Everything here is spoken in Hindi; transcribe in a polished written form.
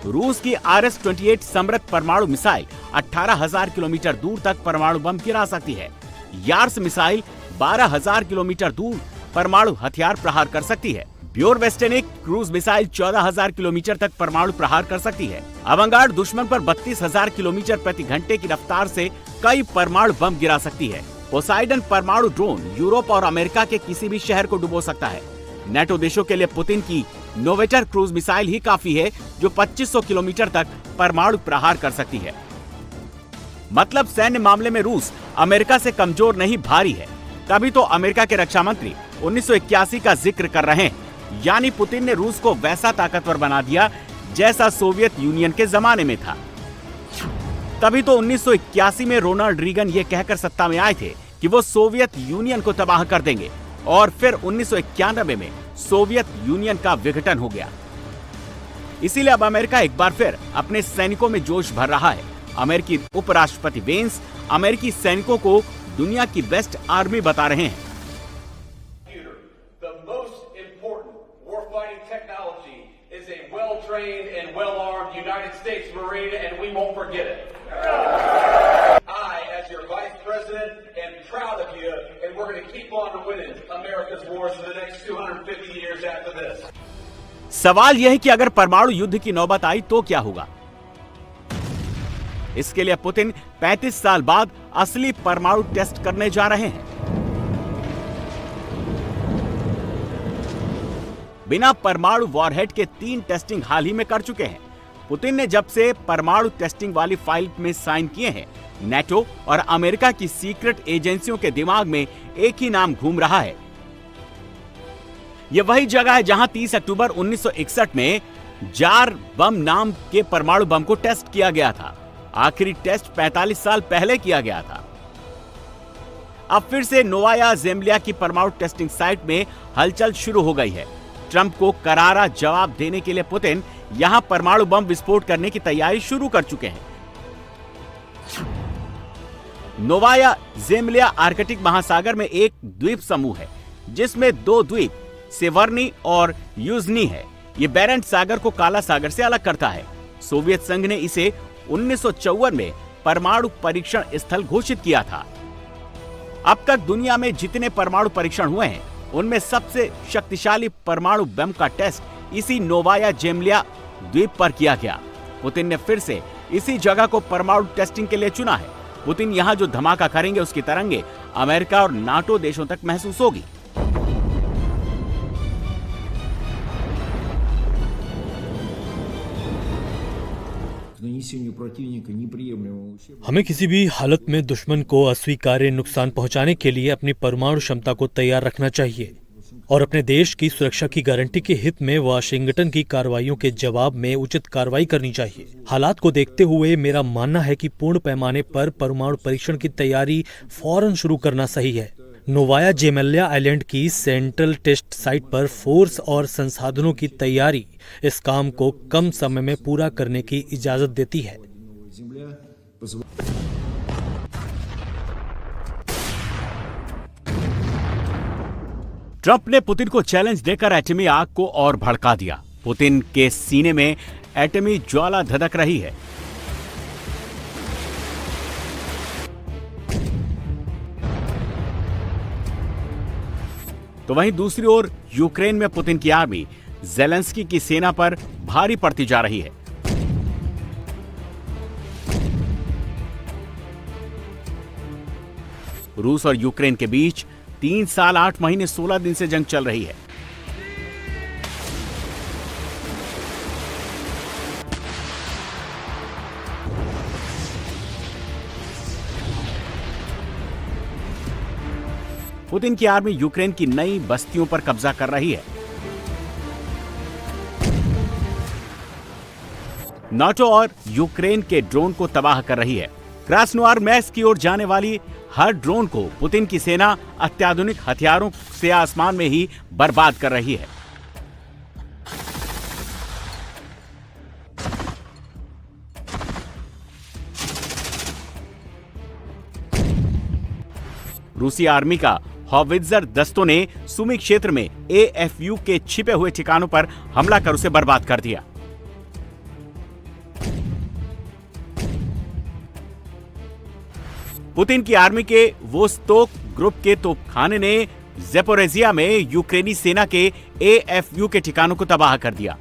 रूस की RS-28 समृद्ध परमाणु मिसाइल 18,000 किलोमीटर दूर तक परमाणु बम गिरा सकती है। यार्स मिसाइल 12,000 किलोमीटर दूर परमाणु हथियार प्रहार कर सकती है। ब्योरवेस्टेनिक क्रूज मिसाइल 14,000 किलोमीटर तक परमाणु प्रहार कर सकती है। अवंगार्ड दुश्मन पर 32,000 किलोमीटर प्रति घंटे की रफ्तार से कई परमाणु बम गिरा सकती है। पोसाइडन परमाणु ड्रोन यूरोप और अमेरिका के किसी भी शहर को डुबो सकता है। नेटो देशों के लिए पुतिन की नोवेटर क्रूज मिसाइल ही काफी है, जो 2500 किलोमीटर तक परमाणु प्रहार कर सकती है। मतलब सैन्य मामले में रूस अमेरिका से कमजोर नहीं, भारी है। तभी तो अमेरिका के रक्षा मंत्री 1981 का जिक्र कर रहे हैं। यानी पुतिन ने रूस को वैसा ताकतवर बना दिया जैसा सोवियत यूनियन के जमाने में था। तभी तो 1981 में रोनाल्ड रीगन ये कहकर सत्ता में आए थे कि वो सोवियत यूनियन को तबाह कर देंगे, और फिर 1991 में सोवियत यूनियन का विघटन हो गया। इसीलिए अब अमेरिका एक बार फिर अपने सैनिकों में जोश भर रहा है। अमेरिकी उपराष्ट्रपति वेंस अमेरिकी सैनिकों को दुनिया की बेस्ट आर्मी बता रहे हैं। Trained and well-armed United States Marine, and we won't forget it. I, as your Vice President, am proud of you, and we're going to keep on winning America's wars for the next 250 years after this. सवाल यह है कि अगर परमाणु युद्ध की नौबत आई तो क्या होगा? इसके लिए पुतिन 35 साल बाद असली परमाणु टेस्ट करने जा रहे हैं। बिना परमाणु वॉरहेड के 3 टेस्टिंग हाल ही में कर चुके हैं। पुतिन ने जब से परमाणु टेस्टिंग वाली फाइल में साइन किए हैं, नेटो और अमेरिका की सीक्रेट एजेंसियों के दिमाग में एक ही नाम घूम रहा है। यह वही जगह है जहां 30 अक्टूबर 1961 में जार बम नाम के परमाणु बम को टेस्ट किया गया था। आखिरी टेस्ट 45 साल पहले किया गया था। अब फिर से नोवाया ज़ेम्लिया की परमाणु टेस्टिंग साइट में हलचल शुरू हो गई है। ट्रंप को करारा जवाब देने के लिए पुतिन यहां परमाणु बम विस्फोट करने की तैयारी शुरू कर चुके हैं। नोवाया ज़ेम्लिया आर्कटिक महासागर में एक द्वीप समूह है, जिसमें 2 द्वीप सेवर्नी और यूजनी है। ये बेरेंट सागर को काला सागर से अलग करता है। सोवियत संघ ने इसे 1954 में परमाणु परीक्षण स्थल घोषित किया था। अब तक दुनिया में जितने परमाणु परीक्षण हुए हैं, उनमें सबसे शक्तिशाली परमाणु बम का टेस्ट इसी नोवाया ज़ेम्लिया द्वीप पर किया गया। पुतिन ने फिर से इसी जगह को परमाणु टेस्टिंग के लिए चुना है। पुतिन यहां जो धमाका करेंगे, उसकी तरंगे अमेरिका और नाटो देशों तक महसूस होगी। हमें किसी भी हालत में दुश्मन को अस्वीकार्य नुकसान पहुंचाने के लिए अपनी परमाणु क्षमता को तैयार रखना चाहिए और अपने देश की सुरक्षा की गारंटी के हित में वाशिंगटन की कार्रवाइयों के जवाब में उचित कार्रवाई करनी चाहिए। हालात को देखते हुए मेरा मानना है कि पूर्ण पैमाने पर परमाणु परीक्षण की तैयारी फौरन शुरू करना सही है। नोवाया ज़ेम्लिया आइलैंड की सेंट्रल टेस्ट साइट पर फोर्स और संसाधनों की तैयारी इस काम को कम समय में पूरा करने की इजाजत देती है। ट्रंप ने पुतिन को चैलेंज देकर एटमी आग को और भड़का दिया। पुतिन के सीने में एटमी ज्वाला धधक रही है। तो वहीं दूसरी ओर यूक्रेन में पुतिन की आर्मी ज़ेलेंस्की की सेना पर भारी पड़ती जा रही है। रूस और यूक्रेन के बीच 3 साल 8 महीने 16 दिन से जंग चल रही है। पुतिन की आर्मी यूक्रेन की नई बस्तियों पर कब्जा कर रही है। नाटो और यूक्रेन के ड्रोन को तबाह कर रही है। क्रास्नोयार की ओर जाने वाली हर ड्रोन को पुतिन की सेना अत्याधुनिक हथियारों से आसमान में ही बर्बाद कर रही है। रूसी आर्मी का हॉवित्जर दस्तों ने सुमी क्षेत्र में AFU के छिपे हुए ठिकानों पर हमला कर उसे बर्बाद कर दिया। पुतिन की आर्मी के वोस्तोक ग्रुप के तोपखाने ने ज़ेपोरिज़िया में यूक्रेनी सेना के AFU के ठिकानों को तबाह कर दिया।